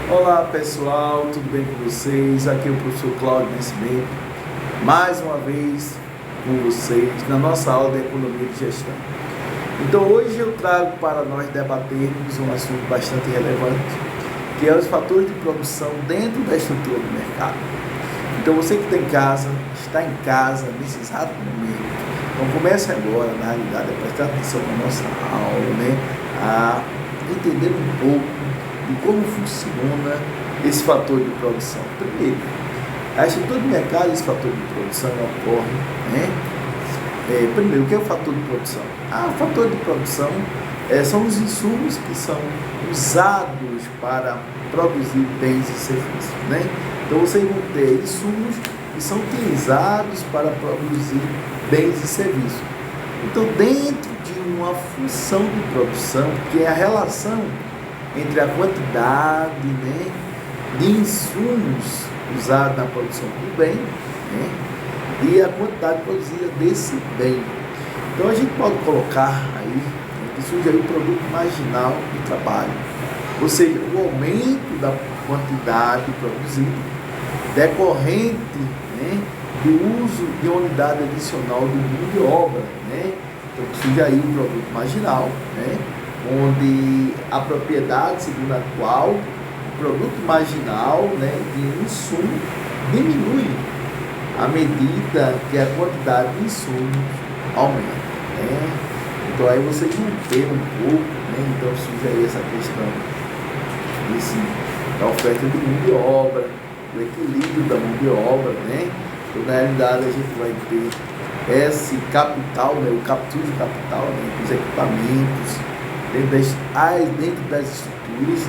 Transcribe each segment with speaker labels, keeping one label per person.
Speaker 1: Olá pessoal, tudo bem com vocês? Aqui é o professor Cláudio Nascimento, mais uma vez com vocês na nossa aula de Economia de Gestão. Então hoje eu trago para nós debatermos um assunto bastante relevante, que é os fatores de produção dentro da estrutura do mercado. Então você que está em casa nesse exato momento, então comece agora, na realidade, a prestar atenção na nossa aula, a entender um pouco de como funciona esse fator de produção. Primeiro, a estrutura do mercado, esse fator de produção ocorre, primeiro, o que é o fator de produção? O fator de produção são os insumos que são usados para produzir bens e serviços, Então vocês vão ter insumos que são utilizados para produzir bens e serviços. Então, dentro de uma função de produção, que é a relação entre a quantidade de insumos usados na produção do bem e a quantidade produzida desse bem. Então a gente pode colocar aí, que surge aí o produto marginal do trabalho, ou seja, o aumento da quantidade produzida decorrente do uso de uma unidade adicional do mão de obra, Então surge aí o produto marginal, onde a propriedade segundo a qual o produto marginal de um insumo diminui à medida que a quantidade de insumos aumenta. Então aí vocês vão ter um pouco, então surge aí essa questão da oferta de mão de obra, do equilíbrio da mão de obra, Então na realidade a gente vai ter esse capital, o captura de capital, os equipamentos, dentro das estruturas,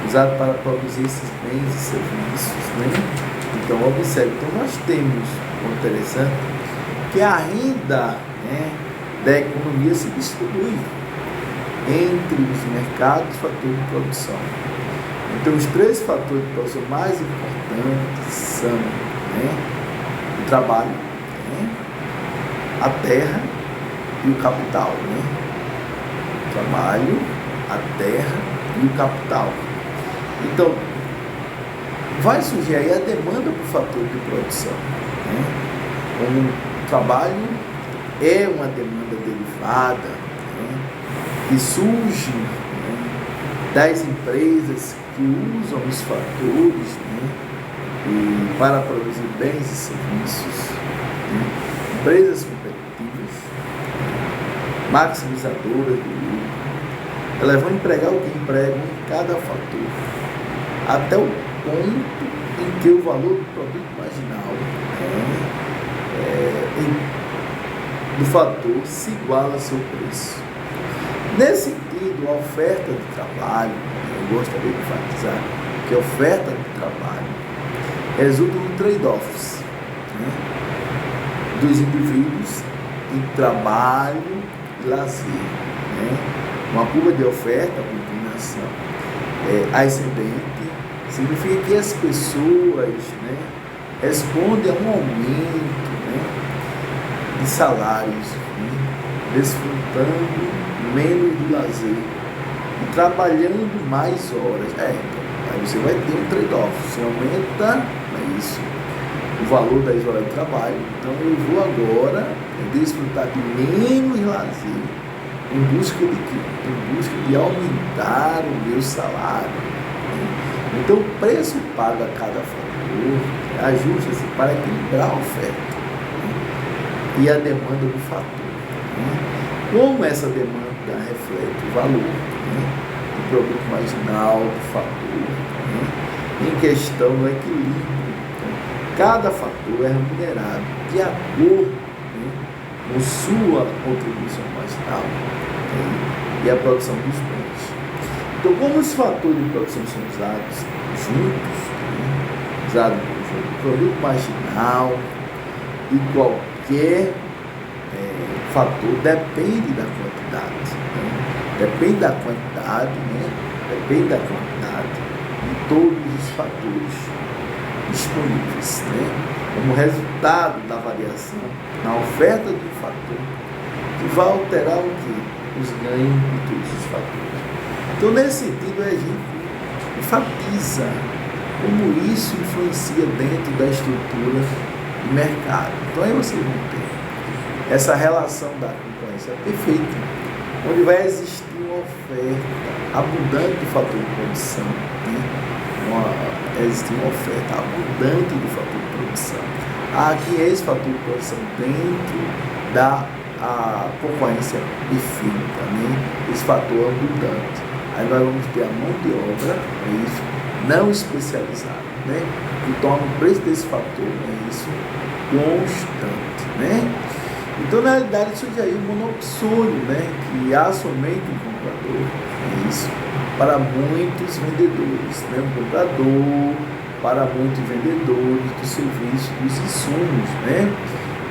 Speaker 1: usado para produzir esses bens e serviços, Então, observe, nós temos um interessante que a renda da economia se distribui entre os mercados e fatores de produção. Então, os três fatores de produção mais importantes são o trabalho, a terra e o capital, O trabalho, a terra e o capital. Então, vai surgir aí a demanda por fator de produção. Como o trabalho é uma demanda derivada, que surge das empresas que usam os fatores para produzir bens e serviços, empresas competitivas, maximizadoras do lucro. Elas vão empregar o que empregam em cada fator, até o ponto em que o valor do produto marginal do fator se iguala ao seu preço. Nesse sentido, a oferta de trabalho, eu gostaria de enfatizar que a oferta de trabalho resulta no trade-offs dos indivíduos em trabalho e lazer, Uma curva de oferta, com inclinação ascendente, significa que as pessoas respondem a um aumento de salários, desfrutando menos do lazer e trabalhando mais horas. Então, aí você vai ter um trade-off, você aumenta o valor das horas de trabalho, então eu vou agora desfrutar de menos lazer, em busca de quê? Em busca de aumentar o meu salário. Então o preço pago a cada fator ajusta-se para equilibrar a oferta e a demanda do fator. Como essa demanda reflete o valor do produto marginal, do fator, em questão do equilíbrio. Cada fator é remunerado de acordo com sua contribuição marginal e a produção dos bens. Então, como os fatores de produção são usados juntos, o produto marginal e qualquer fator depende da quantidade, depende da quantidade, depende da quantidade de todos os fatores disponíveis, como resultado da variação na oferta de um fator que vai alterar o quê? Os ganhos de todos os fatores. Então, nesse sentido, a gente enfatiza como isso influencia dentro da estrutura do mercado. Então aí vocês vão ter essa relação da concorrência perfeita, onde vai existir uma oferta abundante do fator de produção, né? Existe uma oferta abundante do fator de produção. Aqui é esse fator de produção dentro da concorrência perfeita, né? Esse fator abundante. Aí nós vamos ter a mão de obra, é isso, não especializada, né? Que torna o preço desse fator, é isso, constante, né? Então, na realidade, surge aí o monopsônio, né? Que há somente um comprador, é isso, para muitos vendedores, né? Um comprador para muitos vendedores dos serviços, dos insumos, né?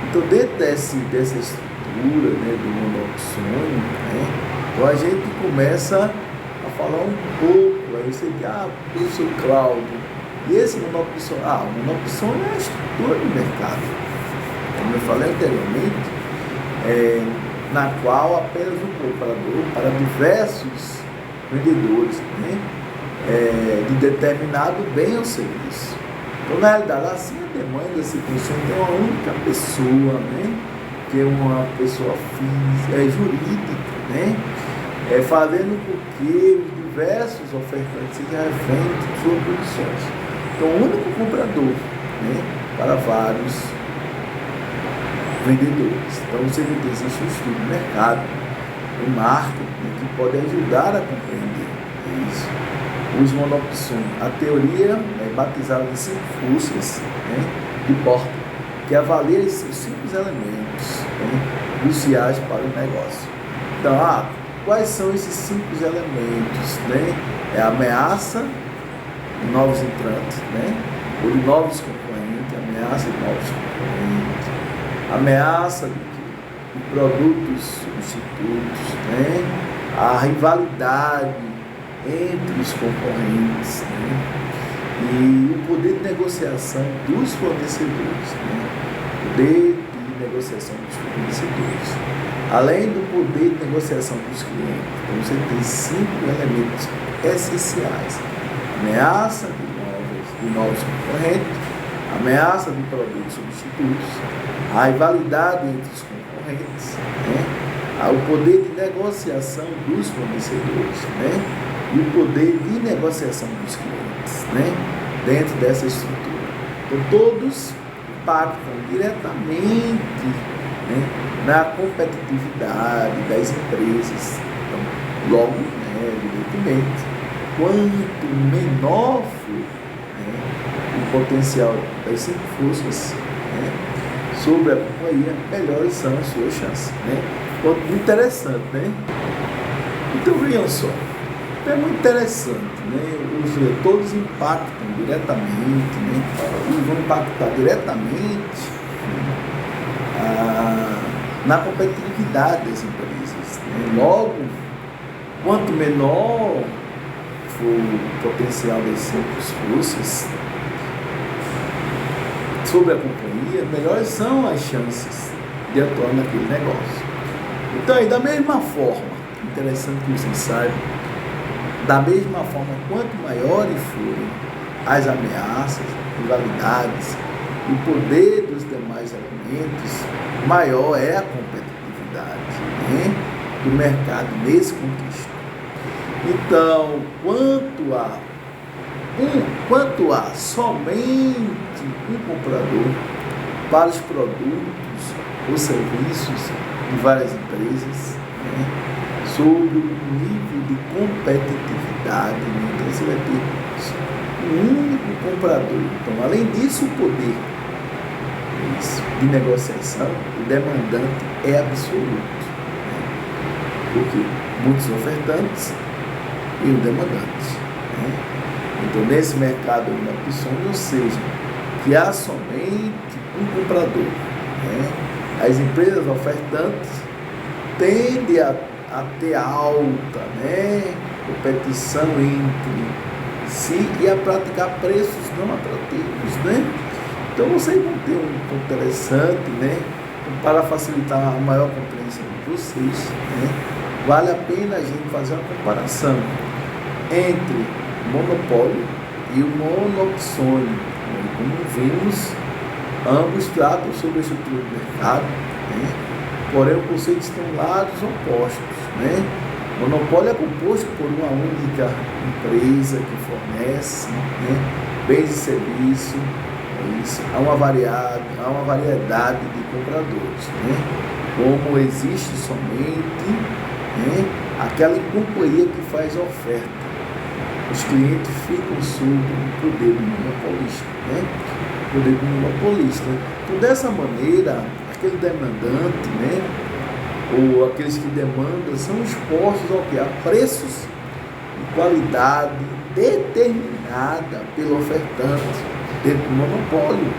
Speaker 1: Então, dentro dessa estrutura, né, do monopsônio, né? Então a gente começa a falar um pouco, aí você diz, professor Cláudio, e esse monopsônio? O monopsônio é a estrutura do mercado, como eu falei anteriormente, na qual apenas um comprador para diversos vendedores, né, de determinado bem ou serviço. Então, na realidade, assim a demanda se consome de uma única pessoa, né, que é uma pessoa física, jurídica, né, fazendo com que os diversos ofertantes sejam reféns de suas produções. Então, o único comprador, né, para vários vendedores. Então, você tem que existe um estudo de mercado, um marketing, né, que pode ajudar a compreender isso. Os monopsônios. A teoria é batizada de 5 forças, né, de Porter, que avalia esses 5 elementos, né, cruciais para o negócio. Então, quais são esses 5 elementos? Né? É a ameaça de novos entrantes, né, ou de novos concorrentes, ameaça de novos concorrentes, ameaça de produtos substitutos, né, a rivalidade entre os concorrentes, né, e o poder de negociação dos fornecedores, né, poder de negociação dos fornecedores, além do poder de negociação dos clientes. Então você tem 5 elementos essenciais: ameaça de novos concorrentes, ameaça de produtos substitutos, a rivalidade entre os concorrentes, né, o poder de negociação dos fornecedores, né, e o poder de negociação dos clientes, né, dentro dessa estrutura. Então, todos impactam diretamente, né, na competitividade das empresas. Então, logo, evidentemente, quanto menor for, o potencial das 5 forças, né, sobre a companhia, melhores são as suas chances, né? Muito interessante, né? Então, vejam só, é muito interessante, né? Ou seja, todos impactam diretamente, né? E vão impactar diretamente, na competitividade das empresas, né? Logo, quanto menor for o potencial das 5 forças sobre a companhia, melhores são as chances de atuar naquele negócio. Então, aí, da mesma forma, interessante que você saiba, da mesma forma, quanto maiores forem as ameaças, rivalidades e o poder dos demais elementos, maior é a competitividade, né, do mercado nesse contexto. Então, quanto a somente um comprador para os produtos ou serviços de várias empresas, né, sobre o nível de competitividade, né? Então você vai ter um único comprador. Então, além disso, o poder de negociação, o demandante é absoluto, né? Porque muitos ofertantes e o demandante, né? Então, nesse mercado de monopsônio, ou seja, que há somente um comprador, né? As empresas ofertantes tendem a ter alta, né, competição entre si e a praticar preços não atrativos, né? Então vocês vão ter um ponto interessante, né, para facilitar a maior compreensão de vocês, né? Vale a pena a gente fazer uma comparação entre monopólio e o monopsônio. Como vimos, ambos tratam sobre a estrutura do mercado, né? Porém, os conceitos estão lados opostos, né? Monopólio é composto por uma única empresa que fornece, né, bens e serviços. Há uma variedade de compradores, né? Como existe somente, né, aquela companhia que faz a oferta. Os clientes ficam sob o poder do monopolista, né? O poder do monopolista. Então, dessa maneira, aquele demandante, né, ou aqueles que demandam, são expostos ao que? A preços e qualidade determinada pelo ofertante dentro do monopólio.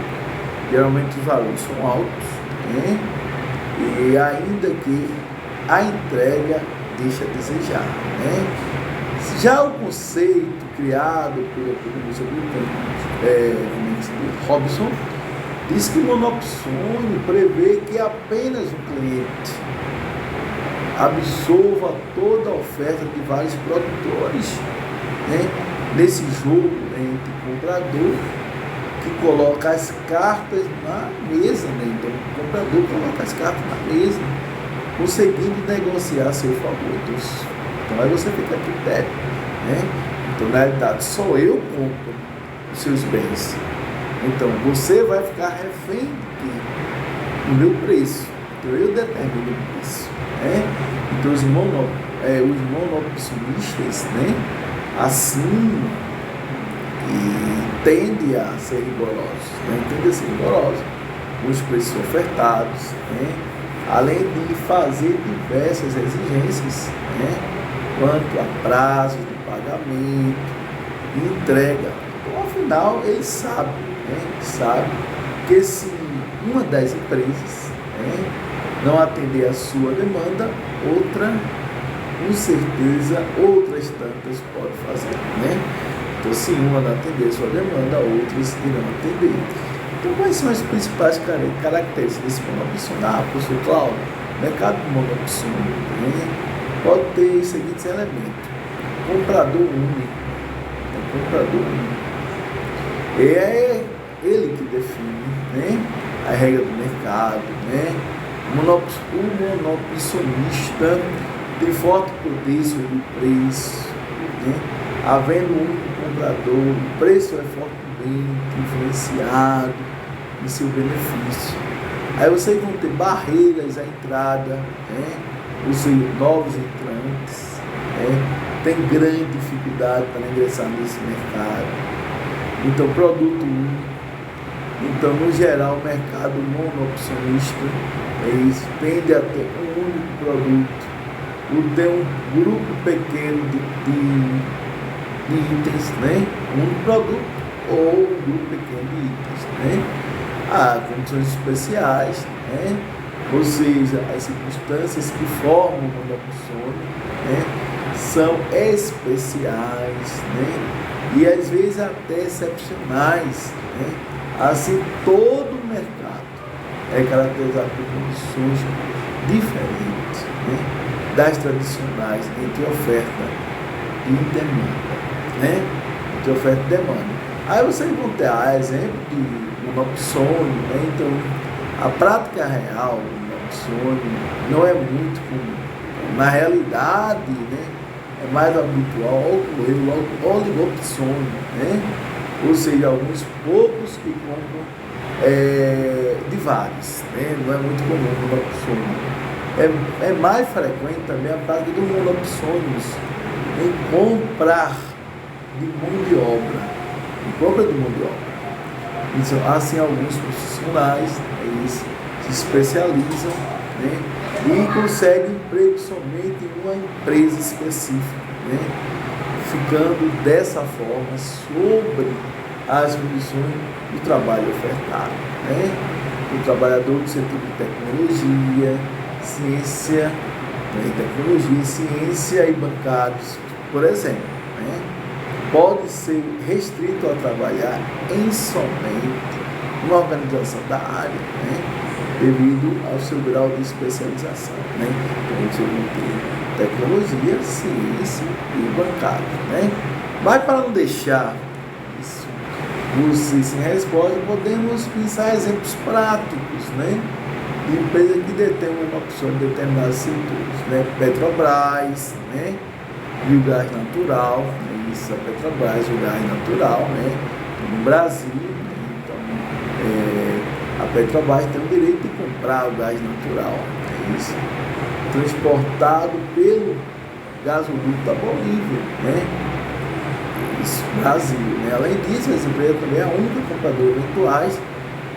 Speaker 1: Geralmente os valores são altos, né? E ainda que a entrega deixa a desejar, né? Já o conceito criado pelo economista Robson diz que o monopsônio prevê que apenas o cliente absorva toda a oferta de vários produtores, né? Nesse jogo entre comprador, que coloca as cartas na mesa, né? Então o comprador coloca as cartas na mesa, conseguindo negociar a seu favor. Então aí você fica a critério, né? Então na realidade só eu compro os seus bens. Então você vai ficar refém do meu preço. Então eu determino o preço, né? Então os monopsonistas, né, assim, tendem a ser rigorosos, né? Tendem a ser rigorosos com os preços ofertados, né? Além de fazer diversas exigências, né, quanto a prazo de pagamento e entrega. Então, afinal, ele sabe, né, que se uma das empresas, né, não atender a sua demanda, outra, com certeza, outras tantas pode fazer, né? Então, se uma não atender a sua demanda, outras irão atender. Então, quais são as principais características desse monopsônio? Professor Cláudio, o mercado do monopsônio, né, pode ter os seguintes elementos: comprador único, comprador único. É ele que define, né, a regra do mercado, né? O monopsonista tem forte poder sobre o preço, né? Havendo um único comprador, o preço é fortemente influenciado em seu benefício. Aí vocês vão ter barreiras à entrada, né? Os novos entrantes, né, tem grande dificuldade para ingressar nesse mercado. Então, produto único. Então, no geral, o mercado monopsonista tende a ter um único produto, ou ter um grupo pequeno de itens, né? Um produto ou um grupo pequeno de itens, né? Há condições especiais, né? Ou seja, as circunstâncias que formam o monopsônio, né, são especiais, né? E às vezes até excepcionais, né? Assim, todo o mercado é caracterizado por condições diferentes, né, das tradicionais entre oferta e demanda, né? Entre oferta e demanda. Aí vocês vão ter exemplo de monopsônio, né? Então, a prática real do monopsônio não é muito comum. Na realidade, né, é mais habitual ocorrer o oligopsônio, né? Ou seja, alguns poucos que compram de vários, né? Não é muito comum o monopsônio. É mais frequente também a prática do monopsônio em comprar de mão de obra, Então, assim, alguns profissionais, eles se especializam, né, e conseguem emprego somente em uma empresa específica, né, ficando dessa forma sobre as condições do trabalho ofertado, né? O trabalhador do setor de tecnologia, ciência, ciência e bancários, por exemplo, né, pode ser restrito a trabalhar em somente uma organização da área, né, devido ao seu grau de especialização, né? Então, você vai ter tecnologia, ciência e bancário, né? Mas para não deixar isso você sem resposta, podemos pensar exemplos práticos, né? De empresas que detêm uma opção de determinados setores, né? Petrobras, né? E o gás natural, né? Isso, a Petrobras, o gás natural, né? No Brasil, né? Então, a Petrobras tem o direito de comprar o gás natural, né? Isso, transportado pelo gasoduto da Bolívia, né? Isso, Brasil, né? Além disso, essa empresa também é a única compradora virtuais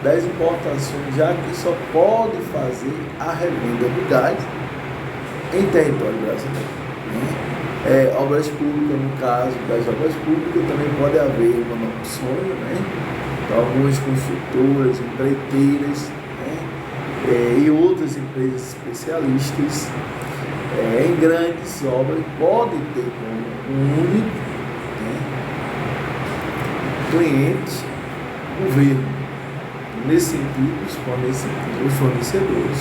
Speaker 1: das importações, já que só pode fazer a revenda do gás em território brasileiro, né? Obras públicas, no caso das obras públicas, também pode haver monopsônio, né? Então, algumas construtoras, empreiteiras, né? E outras empresas especialistas em grandes obras podem ter como um único, né, cliente governo. Nesse sentido, os fornecedores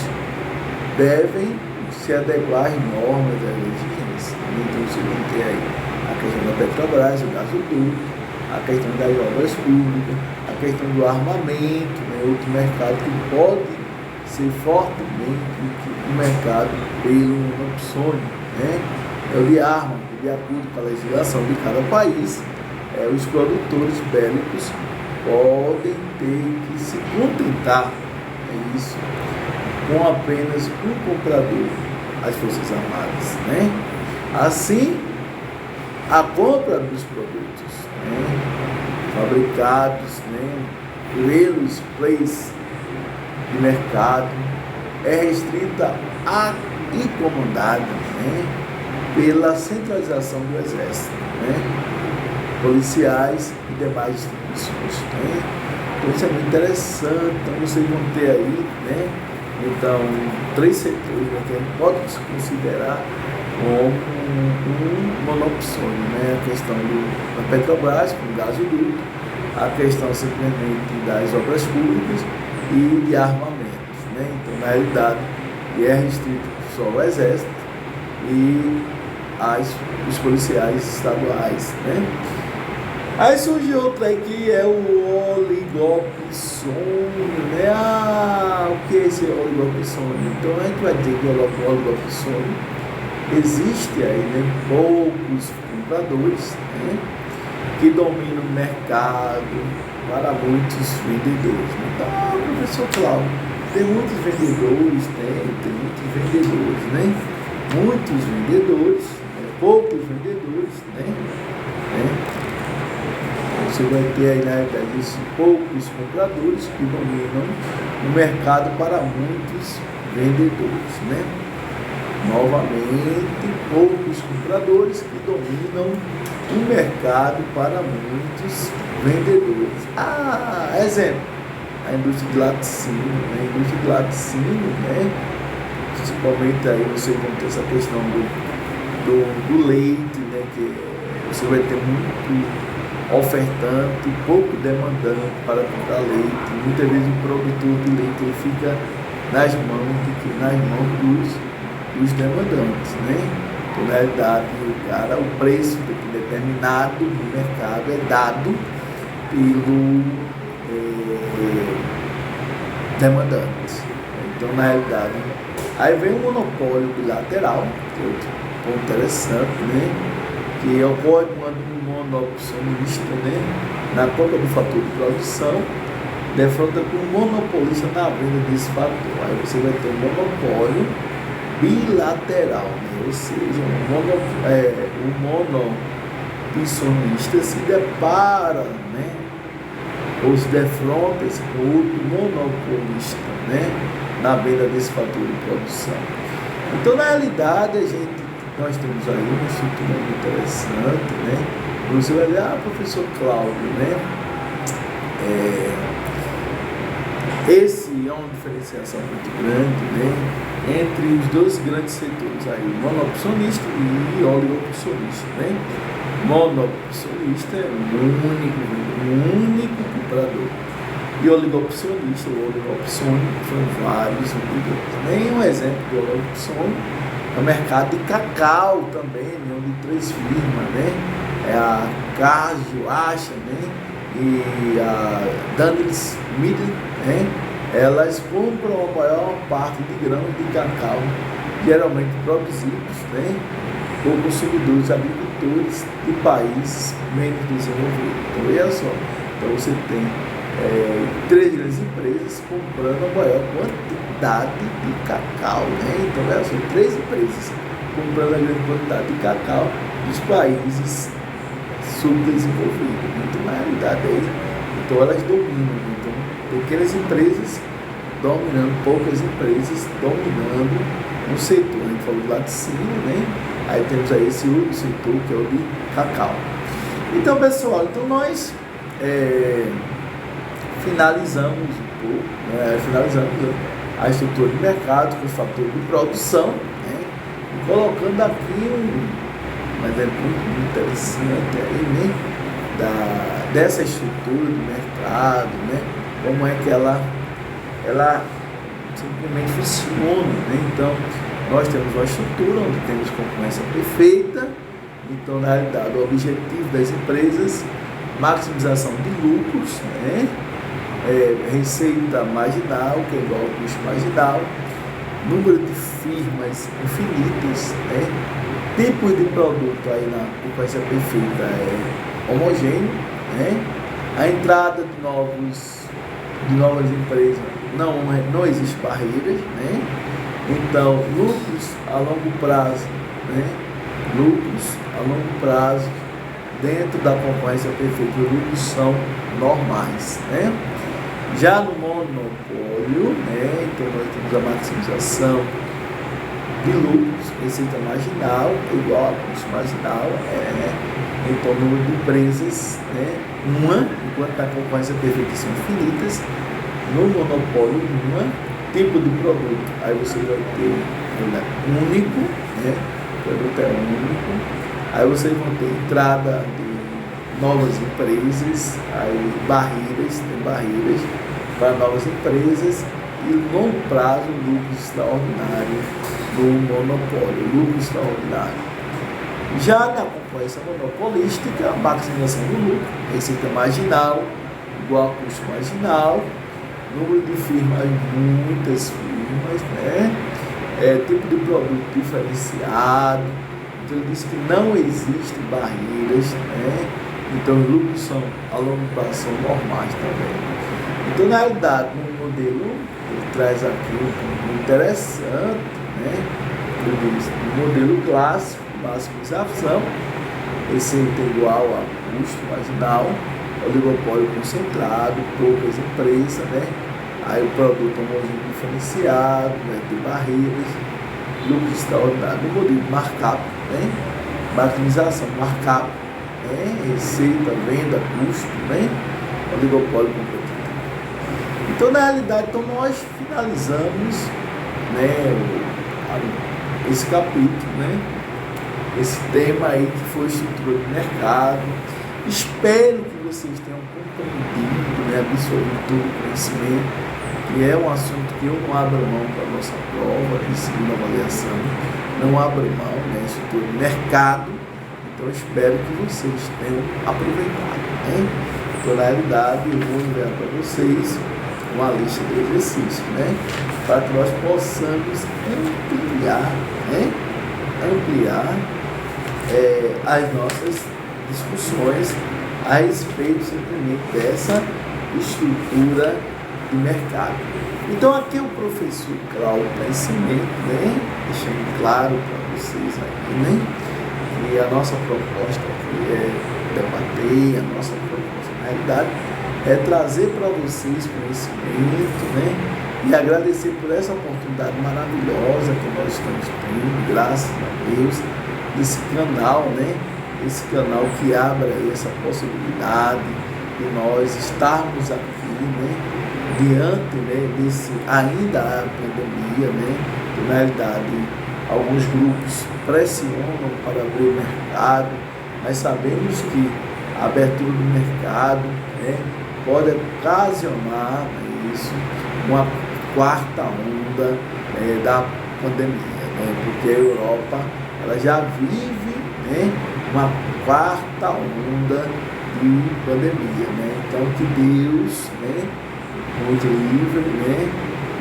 Speaker 1: devem se adequar às normas da exigência. Então, você vai ter aí a questão da Petrobras, o gasoduto, a questão das obras públicas, a questão do armamento, né, outro mercado que pode ser fortemente o mercado pelo monopsônio, né? É o de arma, de acordo com a legislação de cada país, os produtores bélicos podem ter que se contentar, isso, com apenas um comprador, as Forças Armadas, né? Assim, a compra dos produtos, né, fabricados, né, pelos players de mercado é restrita e comandada, né, pela centralização do Exército, né, policiais e demais instituições, né? Então isso é muito interessante. Então vocês vão ter aí, né, então, 3 setores, né, que a gente pode se considerar como um monopsônio, né? A questão da Petrobras, com o gasoduto, a questão simplesmente das obras públicas e de armamentos, né? Então, na realidade, é restrito só ao Exército e os policiais estaduais, né? Aí surge outra aí que é o oligopsônio, né? O que é esse oligopsônio? Então a gente vai dizer que o oligopsônio existe aí, né, poucos compradores, né, que dominam o mercado para muitos vendedores. Então, professor Cláudio, tem muitos vendedores, tem muitos vendedores, né? Muitos vendedores, poucos vendedores, né? Você vai ter aí, na realidade, poucos compradores que dominam o mercado para muitos vendedores, né? Novamente, poucos compradores que dominam o mercado para muitos vendedores. Exemplo, a indústria de laticínio, né? A indústria de laticínio, né? Principalmente aí vocês vão ter essa questão do leite, né? Que você vai ter muito ofertante, pouco demandante para comprar leite. Muitas vezes o produtor de leite ele fica nas mãos dos demandantes, né? Então, na realidade, o preço determinado no mercado é dado pelo demandante. Então, na realidade, aí vem o monopólio bilateral, que é outro ponto interessante, né? Que ocorre quando um monopsonista, né, na compra do fator de produção, defronta com um monopolista na venda desse fator. Aí você vai ter um monopólio bilateral, né? Ou seja, o monopsonista se depara, né, ou se defronta com outro monopolista, né, na venda desse fator de produção. Então, na realidade, nós temos aí uma estrutura muito interessante, né? Você vai ver, professor Cláudio, né? Esse é uma diferenciação muito grande, né, entre os dois grandes setores aí, o monopsonista e o oligopsonista, né? Monopsonista é um único comprador. E o oligopsonista, o oligopsônio, são vários vendedores. Um exemplo do oligopsônio é o mercado de cacau também, né, onde 3 firmas, né, a Casio, Acha, né? E a Danills Middle, né? Elas compram a maior parte de grãos de cacau, geralmente produzidos, né? Por consumidores agricultores de países menos desenvolvidos. Então, olha só, então você tem 3 grandes empresas comprando a maior quantidade de cacau, né? Então, olha só, 3 empresas comprando a grande quantidade de cacau dos países subdesenvolvidos. Então, na realidade, então elas dominam. Então, pequenas empresas dominando, poucas empresas dominando um setor. A gente falou do laticínio, né? Aí temos aí esse outro setor que é o de cacau. Então, pessoal, então nós finalizamos um pouco, finalizamos a estrutura de mercado com o fator de produção, né? E colocando aqui mas é muito interessante aí, né? Dessa estrutura do mercado, né? Como é que ela simplesmente funciona, né? Então, nós temos uma estrutura onde temos concorrência perfeita. Então, na realidade, o objetivo das empresas, maximização de lucros, né? Receita marginal, que é igual ao custo marginal, número de firmas infinitas, né? Tipo de produto aí na concorrência perfeita é homogêneo, né? A entrada de novas empresas não existe barreiras, né? Então, lucros a longo prazo, né? Lucros a longo prazo dentro da concorrência perfeita, os lucros são normais, né? Já no monopólio, né? Então nós temos a maximização de lucros, receita marginal igual a custo marginal, então o número de empresas, né? Enquanto na concorrência perfeita são infinitas, no monopólio tipo de produto, aí você vai ter único, né? O produto é único, aí vocês vão ter entrada de novas empresas, aí tem barreiras para novas empresas e longo prazo lucro extraordinário do monopólio, lucro extraordinário. Já na concorrência monopolística, a maximização do lucro, receita marginal igual a custo marginal, número de firmas, muitas firmas, né? Tipo de produto diferenciado. Então ele diz que não existem barreiras, né? Então os lucros são a longo prazo são normais também. Então, na realidade, no modelo, ele traz aqui um interessante, né? Ele diz, no modelo clássico, maximização, receita igual a custo marginal, oligopólio concentrado, poucas empresas, né? Aí o produto homogêneo diferenciado, né? Tem barreiras, lucro extraordinário. No modelo markup, né? Maximização, markup, né? Receita, venda, custo, né? Oligopólio competitivo. Então, na realidade, nós finalizamos, né? Esse capítulo, né? Esse tema aí que foi estrutura de mercado. Espero que vocês tenham compreendido, né? Absorvido todo o conhecimento, que é um assunto que eu não abro mão para a nossa prova de segunda avaliação, não abro mão, né? Estrutura de mercado. Então, espero que vocês tenham aproveitado, né? Então, na realidade, eu vou enviar para vocês uma lista de exercícios, né? Para que nós possamos ampliar, né? As nossas discussões a respeito simplesmente dessa estrutura de mercado. Então, aqui é o professor Cláudio Nascimento, né? Deixando claro para vocês aqui, né? E a nossa proposta aqui é debater, a nossa proposta, na realidade, é trazer para vocês conhecimento, né? E agradecer por essa oportunidade maravilhosa que nós estamos tendo, graças a Deus, desse canal, né? Esse canal que abre aí essa possibilidade de nós estarmos aqui, né? Diante, né? Desse ainda a pandemia, né? Que, na realidade, alguns grupos pressionam para abrir o mercado, mas sabemos que a abertura do mercado, né? Pode ocasionar isso, uma quarta onda da pandemia, né? Porque a Europa ela já vive, né, uma quarta onda de pandemia, né? Então que Deus, né, nos livre, né,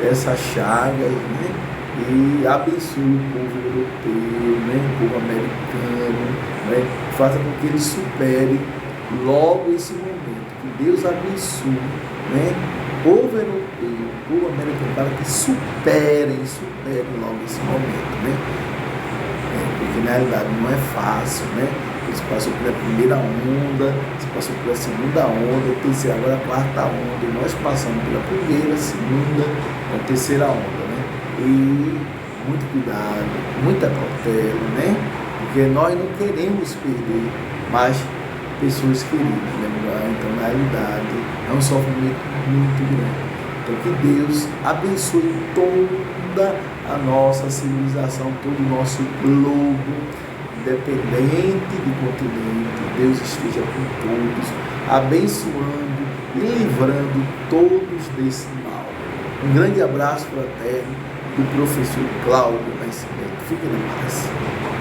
Speaker 1: dessas chagas, né, e abençoe o povo europeu, né, o povo americano, né, faça com que ele supere logo esse momento. Que Deus abençoe, né, o povo europeu, o povo americano, para que superem logo esse momento, né? Porque na realidade não é fácil, né? Eles passou pela primeira onda, eles passou pela segunda onda, terceira, agora a quarta onda, e nós passamos pela primeira, segunda, a terceira onda, né? E muito cuidado, muita cautela, né? Porque nós não queremos perder mais pessoas queridas, né? Então, na realidade, é um sofrimento muito grande. Então, que Deus abençoe toda a nossa civilização, todo o nosso globo, independente do continente. Deus esteja com todos, abençoando e livrando todos desse mal. Um grande abraço fraterno do professor Cláudio Nascimento. Fique na paz.